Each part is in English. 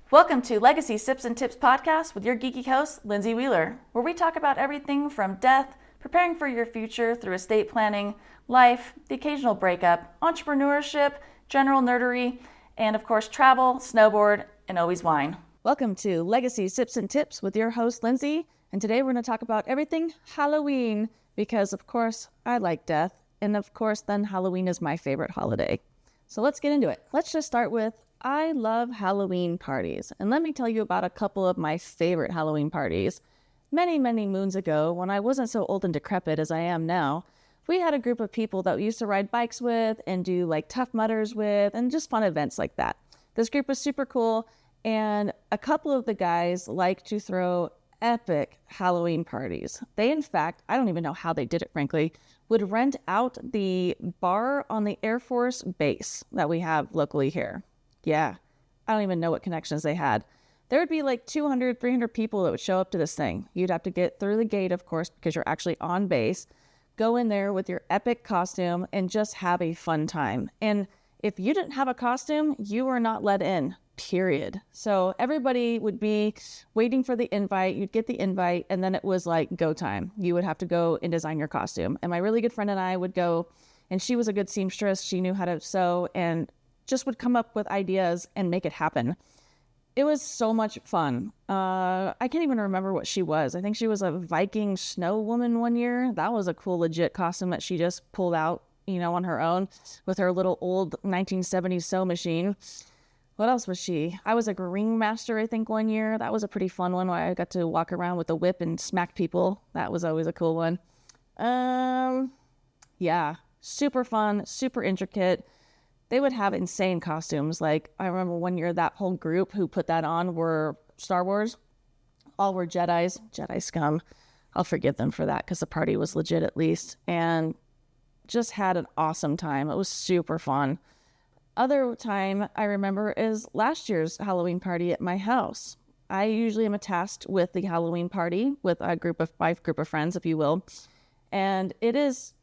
Welcome to Legacy Sips and Tips podcast with your geeky host, Lindsay Wheeler, where we talk about everything from death, preparing for your future through estate planning, life, the occasional breakup, entrepreneurship, general nerdery, and of course travel, snowboard, and always wine. Welcome to Legacy Sips and Tips with your host, Lindsay, and today we're going to talk about everything Halloween because, of course, I like death, and of course, then Halloween is my favorite holiday. So let's get into it. Let's just start with I love Halloween parties, and let me tell you about a couple of my favorite Halloween parties. Many, many moons ago, when I wasn't so old and decrepit as I am now, we had a group of people that we used to ride bikes with and do like Tough Mudders with and just fun events like that. This group was super cool, and a couple of the guys like to throw epic Halloween parties. They, in fact, I don't even know how they did it, frankly, would rent out the bar on the Air Force base that we have locally here. Yeah, I don't even know what connections they had. There would be like 200, 300 people that would show up to this thing. You'd have to get through the gate, of course, because you're actually on base. Go in there with your epic costume and just have a fun time. And if you didn't have a costume, you were not let in, period. So everybody would be waiting for the invite. You'd get the invite, and then it was like go time. You would have to go and design your costume. And my really good friend and I would go, and she was a good seamstress. She knew how to sew and just would come up with ideas and make it happen. It was so much fun. I can't even remember what she was. I think she was a Viking snow woman one year. That was a cool, legit costume that she just pulled out, on her own with her little old 1970s sew machine. What else was she? I was a ringmaster, I think, one year. That was a pretty fun one where I got to walk around with a whip and smack people. That was always a cool one. Yeah, super fun, super intricate. They would have insane costumes. Like, I remember one year that whole group who put that on were Star Wars. All were Jedis, Jedi scum. I'll forgive them for that because the party was legit at least. And just had an awesome time. It was super fun. Other time I remember is last year's Halloween party at my house. I usually am tasked with the Halloween party with a group of friends, if you will. And it's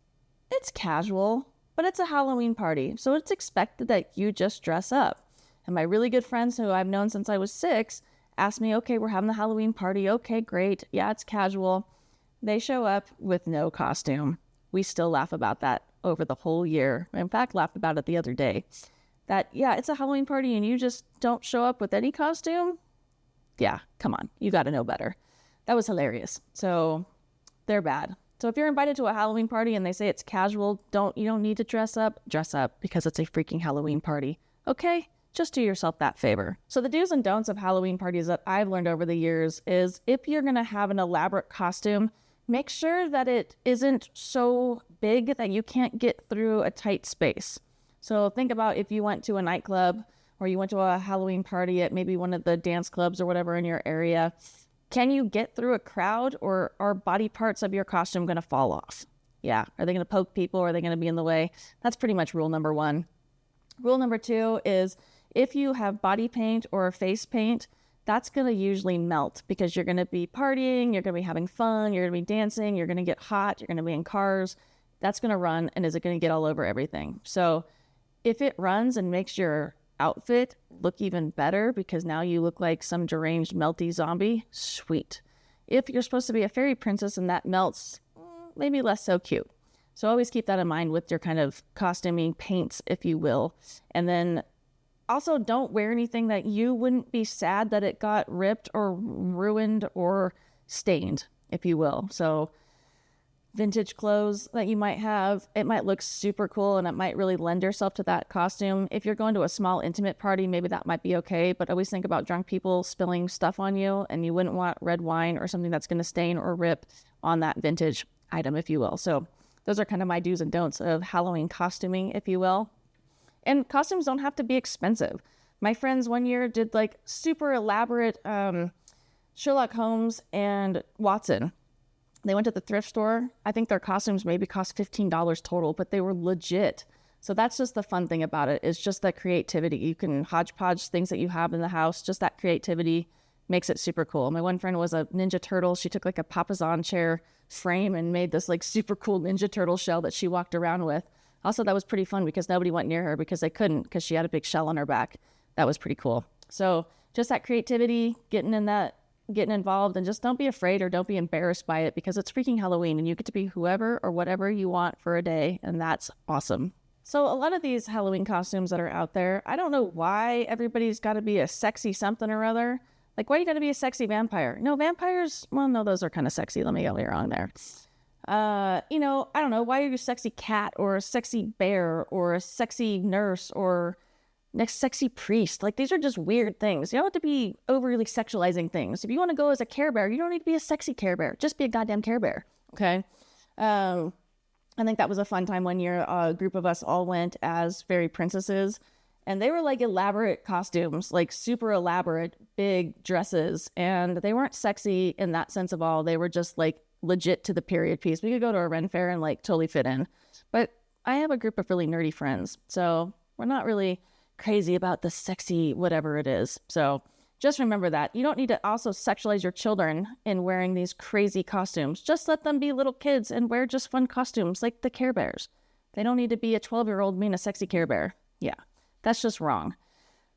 casual, but it's a Halloween party, so it's expected that you just dress up. And my really good friends who I've known since I was 6 asked me, okay, we're having the Halloween party. Okay, great. Yeah, it's casual. They show up with no costume. We still laugh about that over the whole year. In fact, laughed about it the other day. That, yeah, it's a Halloween party and you just don't show up with any costume? Yeah, come on. You got to know better. That was hilarious. So they're bad. So if you're invited to a Halloween party and they say it's casual, you don't need to dress up because it's a freaking Halloween party. Okay? Just do yourself that favor. So the do's and don'ts of Halloween parties that I've learned over the years is if you're going to have an elaborate costume, make sure that it isn't so big that you can't get through a tight space. So think about if you went to a nightclub or you went to a Halloween party at maybe one of the dance clubs or whatever in your area. Can you get through a crowd, or are body parts of your costume going to fall off? Yeah. Are they going to poke people, or are they going to be in the way? That's pretty much rule number 1. Rule number 2 is if you have body paint or face paint, that's going to usually melt because you're going to be partying, you're going to be having fun, you're going to be dancing, you're going to get hot, you're going to be in cars. That's going to run, and is it going to get all over everything? So if it runs and makes your outfit look even better because now you look like some deranged melty zombie, sweet. If you're supposed to be a fairy princess and that melts, maybe less so cute. So always keep that in mind with your kind of costuming paints, if you will. And then also don't wear anything that you wouldn't be sad that it got ripped or ruined or stained, if you will. So vintage clothes that you might have, it might look super cool and it might really lend yourself to that costume. If you're going to a small intimate party, maybe that might be okay, but always think about drunk people spilling stuff on you, and you wouldn't want red wine or something that's going to stain or rip on that vintage item, if you will. So those are kind of my do's and don'ts of Halloween costuming, if you will. And costumes don't have to be expensive. My friends one year did like super elaborate Sherlock Holmes and Watson. They went to the thrift store. I think their costumes maybe cost $15 total, but they were legit. So that's just the fun thing about it, is just that creativity. You can hodgepodge things that you have in the house. Just that creativity makes it super cool. My one friend was a Ninja Turtle. She took like a Papasan chair frame and made this like super cool Ninja Turtle shell that she walked around with. Also, that was pretty fun because nobody went near her because they couldn't, because she had a big shell on her back. That was pretty cool. So just that creativity, getting involved, and just don't be afraid or don't be embarrassed by it, because it's freaking Halloween and you get to be whoever or whatever you want for a day. And that's awesome. So a lot of these Halloween costumes that are out there, I don't know why everybody's got to be a sexy something or other. Like, why you got to be a sexy vampire? No, vampires, well, no, those are kind of sexy. Let me get me wrong there. I don't know. Why are you a sexy cat or a sexy bear or a sexy nurse or next sexy priest? Like, these are just weird things. You don't have to be overly sexualizing things. If you want to go as a Care Bear, you don't need to be a sexy Care Bear. Just be a goddamn Care Bear. Okay. I think that was a fun time one year. A group of us all went as fairy princesses, and they were like elaborate costumes, like super elaborate, big dresses. And they weren't sexy in that sense of all. They were just like legit to the period piece. We could go to a Ren fair and like totally fit in. But I have a group of really nerdy friends, so we're not really crazy about the sexy whatever it is. So just remember that. You don't need to also sexualize your children in wearing these crazy costumes. Just let them be little kids and wear just fun costumes like the Care Bears. They don't need to be a 12-year-old being a sexy Care Bear. Yeah, that's just wrong.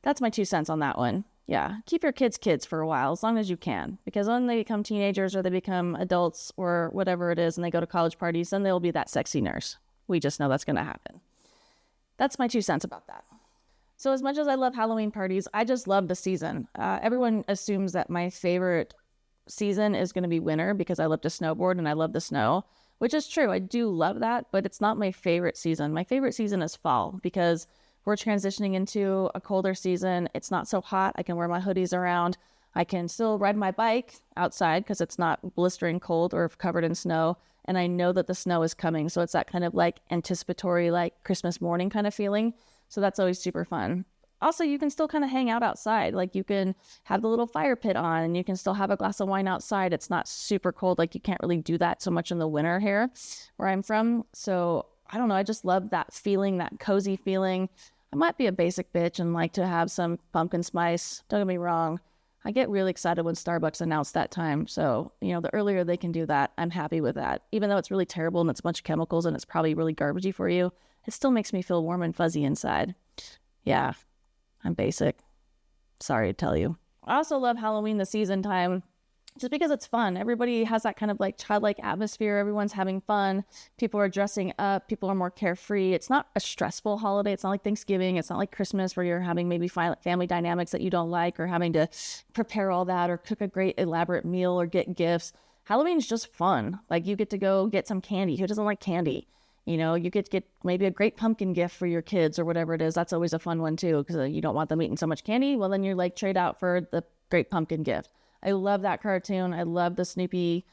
That's my 2 cents on that one. Yeah, keep your kids for a while, as long as you can. Because when they become teenagers or they become adults or whatever it is and they go to college parties, then they'll be that sexy nurse. We just know that's going to happen. That's my 2 cents about that. So as much as I love Halloween parties, I just love the season. Everyone assumes that my favorite season is going to be winter because I love to snowboard and I love the snow, which is true. I do love that, but it's not my favorite season. My favorite season is fall because we're transitioning into a colder season. It's not so hot. I can wear my hoodies around. I can still ride my bike outside because it's not blistering cold or covered in snow. And I know that the snow is coming. So it's that kind of like anticipatory, like Christmas morning kind of feeling. So that's always super fun. Also, you can still kind of hang out outside. Like you can have the little fire pit on and you can still have a glass of wine outside. It's not super cold. Like you can't really do that so much in the winter here where I'm from. So I don't know. I just love that feeling, that cozy feeling. I might be a basic bitch and like to have some pumpkin spice. Don't get me wrong. I get really excited when Starbucks announced that time. So, the earlier they can do that, I'm happy with that. Even though it's really terrible and it's a bunch of chemicals and it's probably really garbagey for you, it still makes me feel warm and fuzzy inside. Yeah, I'm basic. Sorry to tell you. I also love Halloween, the season time, just because it's fun. Everybody has that kind of like childlike atmosphere. Everyone's having fun. People are dressing up. People are more carefree. It's not a stressful holiday. It's not like Thanksgiving. It's not like Christmas where you're having maybe family dynamics that you don't like or having to prepare all that or cook a great elaborate meal or get gifts. Halloween's just fun. Like you get to go get some candy. Who doesn't like candy? You get to get maybe a great pumpkin gift for your kids or whatever it is. That's always a fun one too, because you don't want them eating so much candy. Well, then you're like trade out for the great pumpkin gift. I love that cartoon. I love the Snoopy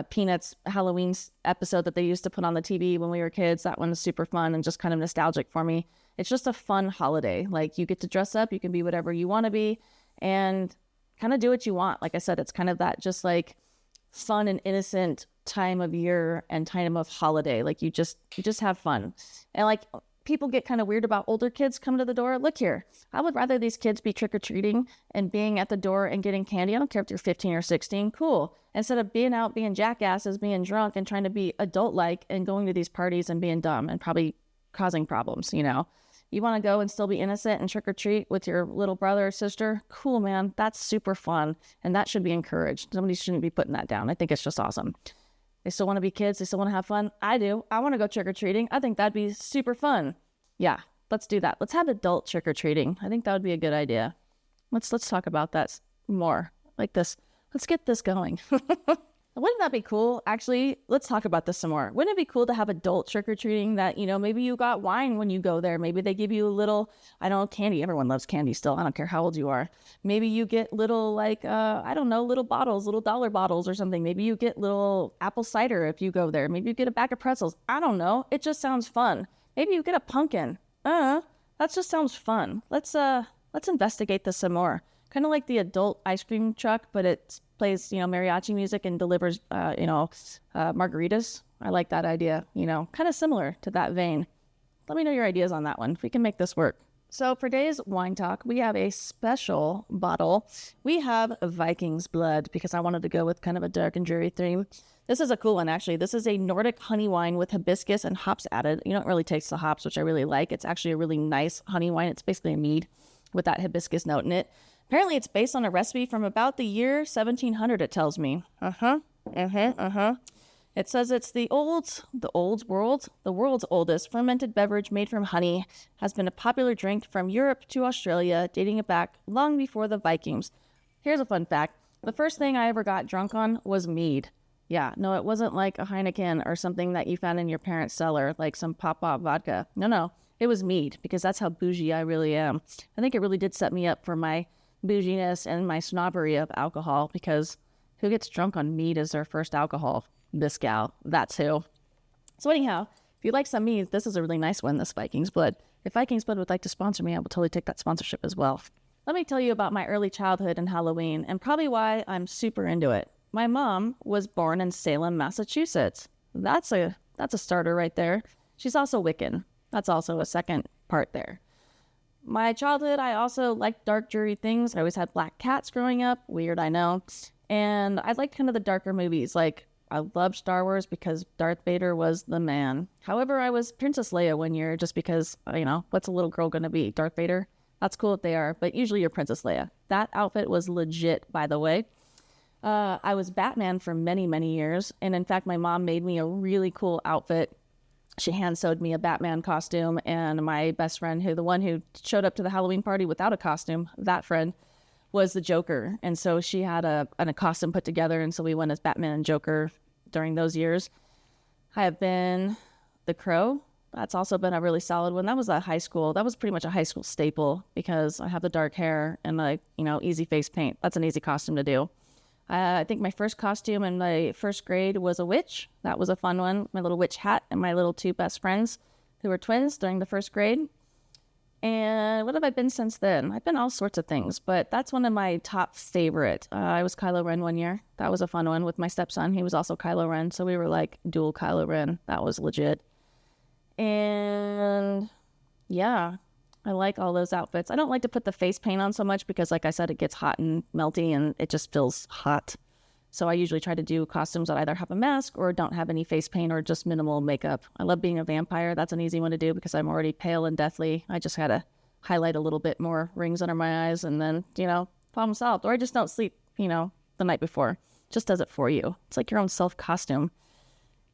Peanuts Halloween episode that they used to put on the TV when we were kids. That one was super fun and just kind of nostalgic for me. It's just a fun holiday. Like you get to dress up, you can be whatever you want to be and kind of do what you want. Like I said, it's kind of that just like fun and innocent time of year and time of holiday. Like you just have fun. And like people get kind of weird about older kids coming to the door. Look here, I would rather these kids be trick-or-treating and being at the door and getting candy. I don't care if you're 15 or 16, cool. Instead of being out being jackasses, being drunk and trying to be adult-like and going to these parties and being dumb and probably causing problems, You want to go and still be innocent and trick-or-treat with your little brother or sister? Cool, man. That's super fun. And that should be encouraged. Somebody shouldn't be putting that down. I think it's just awesome. They still want to be kids. They still want to have fun. I do. I want to go trick-or-treating. I think that'd be super fun. Yeah, let's do that. Let's have adult trick-or-treating. I think that would be a good idea. Let's talk about that more like this. Let's get this going. Wouldn't that be cool? Actually, let's talk about this some more. Wouldn't it be cool to have adult trick-or-treating that, maybe you got wine when you go there. Maybe they give you a little, candy. Everyone loves candy still. I don't care how old you are. Maybe you get little little bottles, little dollar bottles or something. Maybe you get little apple cider if you go there. Maybe you get a bag of pretzels. I don't know. It just sounds fun. Maybe you get a pumpkin. That just sounds fun. Let's investigate this some more. Kind of like the adult ice cream truck, but it plays, mariachi music and delivers, margaritas. I like that idea, kind of similar to that vein. Let me know your ideas on that one. We can make this work. So for today's wine talk, we have a special bottle. We have Viking's Blood because I wanted to go with kind of a dark and dreary theme. This is a cool one, actually. This is a Nordic honey wine with hibiscus and hops added. You don't really taste the hops, which I really like. It's actually a really nice honey wine. It's basically a mead with that hibiscus note in it. Apparently, it's based on a recipe from about the year 1700, it tells me. It says it's the world's oldest fermented beverage made from honey, has been a popular drink from Europe to Australia, dating it back long before the Vikings. Here's a fun fact. The first thing I ever got drunk on was mead. Yeah, no, it wasn't like a Heineken or something that you found in your parents' cellar, like some pop-pop vodka. No, it was mead, because that's how bougie I really am. I think it really did set me up for my bouginess and my snobbery of alcohol, because who gets drunk on mead as their first alcohol? This gal. That's who. So anyhow, if you'd like some mead, this is a really nice one, this Viking's Blood. If Viking's Blood would like to sponsor me, I will totally take that sponsorship as well. Let me tell you about my early childhood and Halloween, and probably why I'm super into it. My mom was born in Salem, Massachusetts. That's a starter right there. She's also Wiccan. That's also a second part there. My childhood, I also liked dark, dreary things. I always had black cats growing up. Weird, I know. And I liked kind of the darker movies. Like, I loved Star Wars because Darth Vader was the man. However, I was Princess Leia one year just because, what's a little girl going to be? Darth Vader? That's cool if they are, but usually you're Princess Leia. That outfit was legit, by the way. I was Batman for many, many years. And in fact, my mom made me a really cool outfit. She hand sewed me a Batman costume, and my best friend, the one who showed up to the Halloween party without a costume, that friend was the Joker. And so she had a costume put together. And so we went as Batman and Joker during those years. I have been the Crow. That's also been a really solid one. That was pretty much a high school staple because I have the dark hair and easy face paint. That's an easy costume to do. I think my first costume in my first grade was a witch. That was a fun one. My little witch hat and my little two best friends who were twins during the first grade. And what have I been since then? I've been all sorts of things, but that's one of my top favorite. I was Kylo Ren one year. That was a fun one with my stepson. He was also Kylo Ren, so we were like dual Kylo Ren. That was legit. And yeah, I like all those outfits. I don't like to put the face paint on so much because, like I said, it gets hot and melty and it just feels hot. So I usually try to do costumes that either have a mask or don't have any face paint or just minimal makeup. I love being a vampire. That's an easy one to do because I'm already pale and deathly. I just had to highlight a little bit more rings under my eyes and then, problem solved. Or I just don't sleep, the night before. Just does it for you. It's like your own self costume.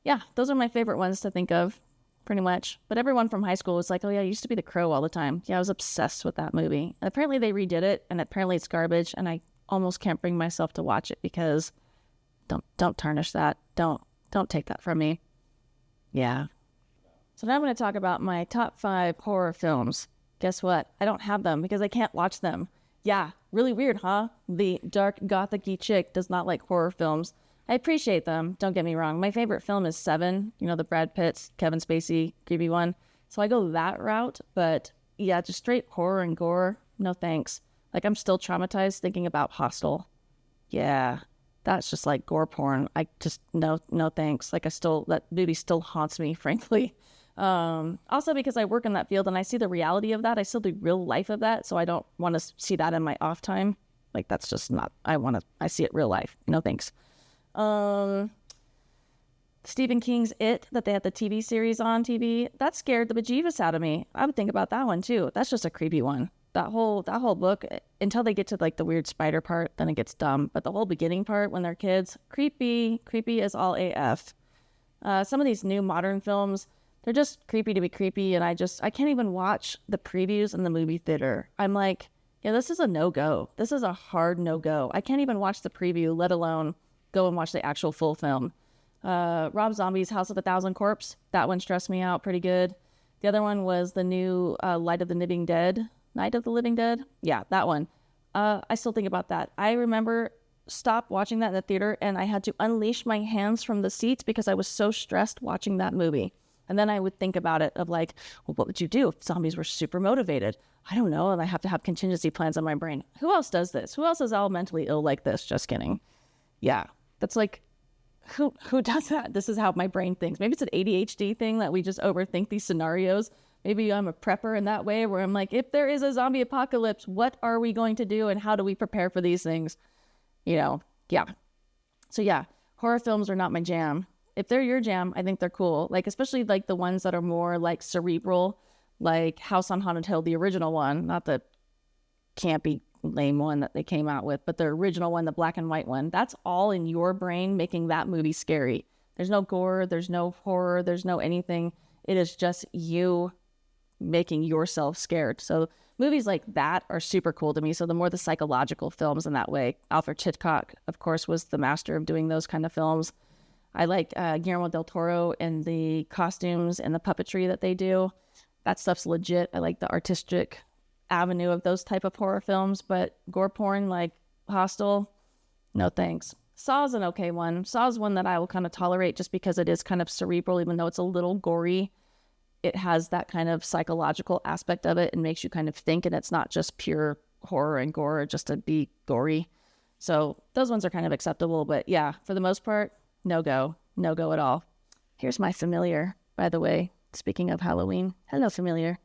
Yeah, those are my favorite ones to think of. Pretty much. But everyone from high school was like, oh yeah, I used to be the Crow all the time. Yeah, I was obsessed with that movie. And apparently they redid it, and apparently it's garbage, and I almost can't bring myself to watch it because don't tarnish that. Don't take that from me. Yeah. So now I'm going to talk about my top 5 horror films. Guess what? I don't have them because I can't watch them. Yeah, really weird, huh? The dark gothic-y chick does not like horror films. I appreciate them. Don't get me wrong. My favorite film is Seven, the Brad Pitt's, Kevin Spacey, creepy one. So I go that route. But yeah, just straight horror and gore. No thanks. Like, I'm still traumatized thinking about Hostel. Yeah, that's just like gore porn. I just, no thanks. Like, that movie still haunts me, frankly. Also because I work in that field and I see the reality of that. I still do real life of that. So I don't want to see that in my off time. Like, that's just not, I see it real life. No thanks. Stephen King's It, that they had the TV series on TV, that scared the bejeebus out of me. I would think about that one too. That's just a creepy one. That whole book, until they get to like the weird spider part, then it gets dumb. But the whole beginning part when they're kids, creepy as all AF. Some of these new modern films, they're just creepy to be creepy, and I can't even watch the previews in the movie theater. I'm like, yeah, this is a no-go. This is a hard no-go. I can't even watch the preview, let alone go and watch the actual full film. Rob Zombie's House of a Thousand Corpse. That one stressed me out pretty good. The other one was the new Night of the Living Dead. Yeah, that one. I still think about that. I remember stop watching that in the theater and I had to unleash my hands from the seats because I was so stressed watching that movie. And then I would think about it of like, well, what would you do if zombies were super motivated? I don't know. And I have to have contingency plans in my brain. Who else does this? Who else is all mentally ill like this? Just kidding. Yeah, that's like, who does that? This is how my brain thinks. Maybe it's an ADHD thing that we just overthink these scenarios. maybe I'm a prepper in that way, where I'm like, if there is a zombie apocalypse, what are we going to do and how do we prepare for these things? Yeah. So yeah, horror films are not my jam. If they're your jam, I think they're cool. Like, especially like the ones that are more like cerebral, like House on Haunted Hill, the original one, not the campy lame one that they came out with, but the original one, the black and white one. That's all in your brain making that movie scary. There's no gore, there's no horror, there's no anything. It is just you making yourself scared. So movies like that are super cool to me. So the more the psychological films in that way. Alfred Hitchcock, of course, was the master of doing those kind of films. I like Guillermo del Toro and the costumes and the puppetry that they do. That stuff's legit. I like the artistic avenue of those type of horror films, but gore porn like Hostel, no thanks. Saw's an okay one. Saw's one that I will kind of tolerate just because it is kind of cerebral, even though it's a little gory. It has that kind of psychological aspect of it and makes you kind of think, and it's not just pure horror and gore just to be gory. So those ones are kind of acceptable, but yeah, for the most part, no go at all. Here's my familiar, by the way. Speaking of Halloween, hello familiar.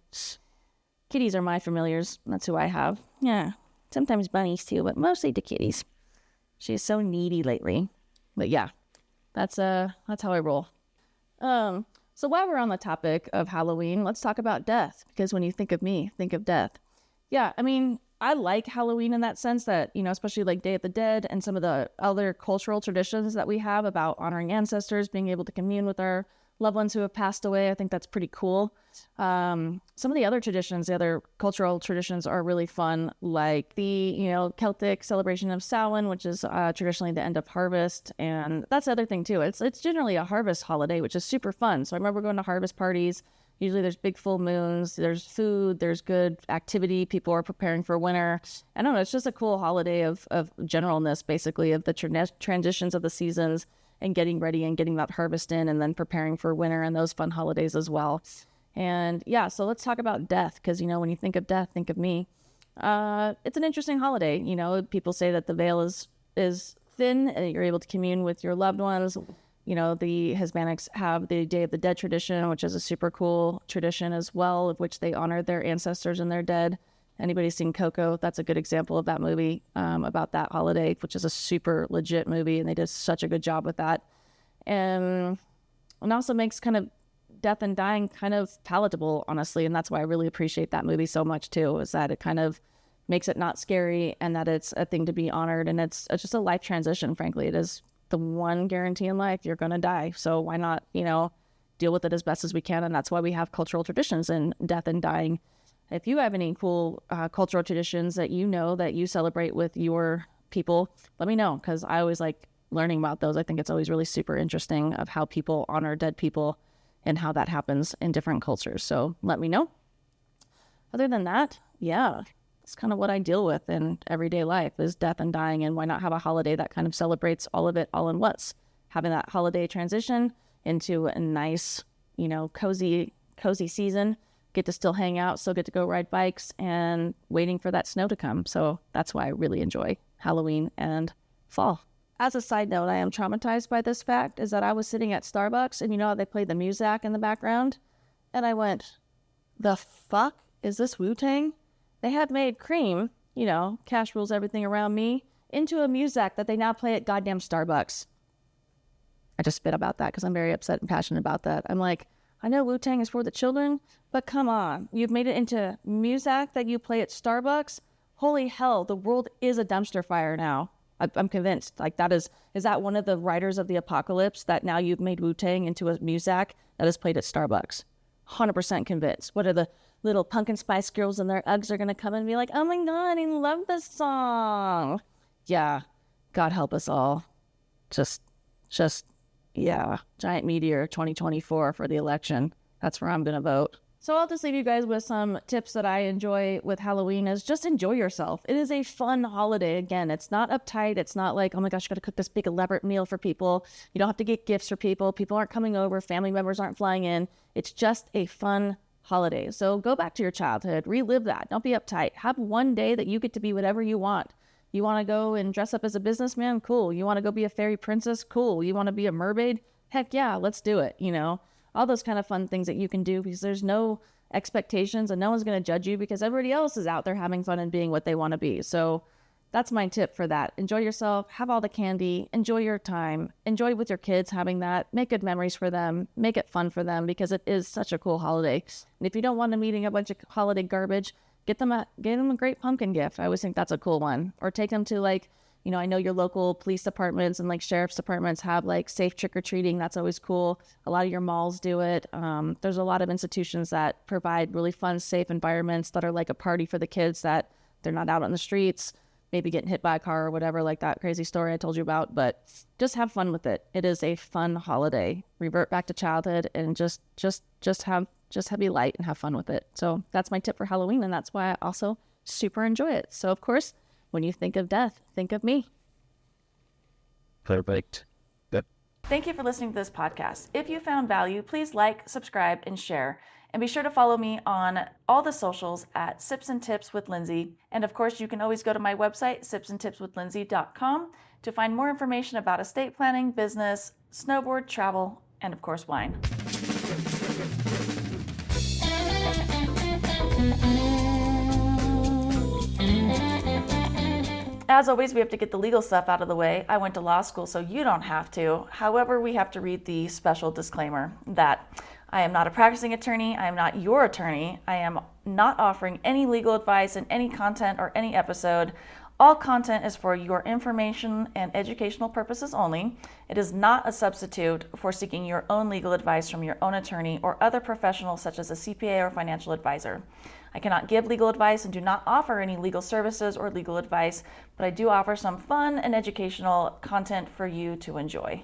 Kitties are my familiars. That's who I have. Yeah, sometimes bunnies too, but mostly the kitties. She's so needy lately. But yeah, that's how I roll. So while we're on the topic of Halloween, let's talk about death, because when you think of me, think of death. Yeah, I mean, I like Halloween in that sense that, especially like Day of the Dead and some of the other cultural traditions that we have about honoring ancestors, being able to commune with our loved ones who have passed away. I think that's pretty cool. Some of the other traditions, the other cultural traditions are really fun, like the, Celtic celebration of Samhain, which is traditionally the end of harvest. And that's the other thing too. It's generally a harvest holiday, which is super fun. So I remember going to harvest parties. Usually there's big full moons, there's food, there's good activity. People are preparing for winter. I don't know. It's just a cool holiday of generalness, basically, of the transitions of the seasons and getting ready and getting that harvest in and then preparing for winter and those fun holidays as well. And yeah, so let's talk about death, because, when you think of death, think of me. It's an interesting holiday. People say that the veil is thin and you're able to commune with your loved ones. The Hispanics have the Day of the Dead tradition, which is a super cool tradition as well, of which they honor their ancestors and their dead. Anybody seen Coco? That's a good example of that movie, about that holiday, which is a super legit movie, and they did such a good job with that. And also makes kind of death and dying kind of palatable, honestly, and that's why I really appreciate that movie so much too, is that it kind of makes it not scary and that it's a thing to be honored, and it's just a life transition, frankly. It is the one guarantee in life, you're going to die. So why not, deal with it as best as we can? And that's why we have cultural traditions in death and dying. If you have any cool cultural traditions that that you celebrate with your people, let me know, because I always like learning about those. I think it's always really super interesting of how people honor dead people and how that happens in different cultures. So let me know. Other than that, yeah, it's kind of what I deal with in everyday life is death and dying, and why not have a holiday that kind of celebrates all of it all in once? Having that holiday transition into a nice, cozy season, get to still hang out, still get to go ride bikes, and waiting for that snow to come. So that's why I really enjoy Halloween and fall. As a side note, I am traumatized by this fact, is that I was sitting at Starbucks and how they play the music in the background? And I went, the fuck is this Wu-Tang? They had made Cream, cash rules everything around me, into a music that they now play at goddamn Starbucks. I just spit about that because I'm very upset and passionate about that. I'm like, I know Wu-Tang is for the children, but come on. You've made it into music that you play at Starbucks? Holy hell, the world is a dumpster fire now. I'm convinced. Like, is that one of the writers of the apocalypse, that now you've made Wu-Tang into a music that is played at Starbucks? 100% convinced. What are the little pumpkin spice girls and their Uggs are going to come and be like, oh my God, I love this song. Yeah, God help us all. Just, yeah, giant meteor 2024 for the election. That's where I'm going to vote. So I'll just leave you guys with some tips that I enjoy with Halloween is just enjoy yourself. It is a fun holiday. Again, it's not uptight. It's not like, oh my gosh, you got to cook this big elaborate meal for people. You don't have to get gifts for people. People aren't coming over. Family members aren't flying in. It's just a fun holiday. So go back to your childhood, relive that. Don't be uptight. Have one day that you get to be whatever you want. You want to go and dress up as a businessman? Cool. You want to go be a fairy princess? Cool. You want to be a mermaid? Heck yeah, let's do it. All those kind of fun things that you can do, because there's no expectations, and no one's going to judge you because everybody else is out there having fun and being what they want to be. So that's my tip for that. Enjoy yourself, have all the candy, enjoy your time, enjoy with your kids having that, make good memories for them, make it fun for them because it is such a cool holiday. And if you don't want them eating a bunch of holiday garbage, get them a great pumpkin gift. I always think that's a cool one. Or take them to like, I know your local police departments and like sheriff's departments have like safe trick-or-treating. That's always cool. A lot of your malls do it. There's a lot of institutions that provide really fun, safe environments that are like a party for the kids, that they're not out on the streets, maybe getting hit by a car or whatever, like that crazy story I told you about. But just have fun with it. It is a fun holiday. Revert back to childhood and just be light and have fun with it. So that's my tip for Halloween, and that's why I also super enjoy it. So of course, when you think of death, think of me. Perfect. Yep. Thank you for listening to this podcast. If you found value, please like, subscribe, and share. And be sure to follow me on all the socials at Sips and Tips with Lindsay. And of course, you can always go to my website, sipsandtipswithlindsay.com, to find more information about estate planning, business, snowboard, travel, and of course, wine. As always, we have to get the legal stuff out of the way. I went to law school, so you don't have to. However, we have to read the special disclaimer that I am not a practicing attorney. I am not your attorney. I am not offering any legal advice in any content or any episode. All content is for your information and educational purposes only. It is not a substitute for seeking your own legal advice from your own attorney or other professionals such as a CPA or financial advisor. I cannot give legal advice and do not offer any legal services or legal advice, but I do offer some fun and educational content for you to enjoy.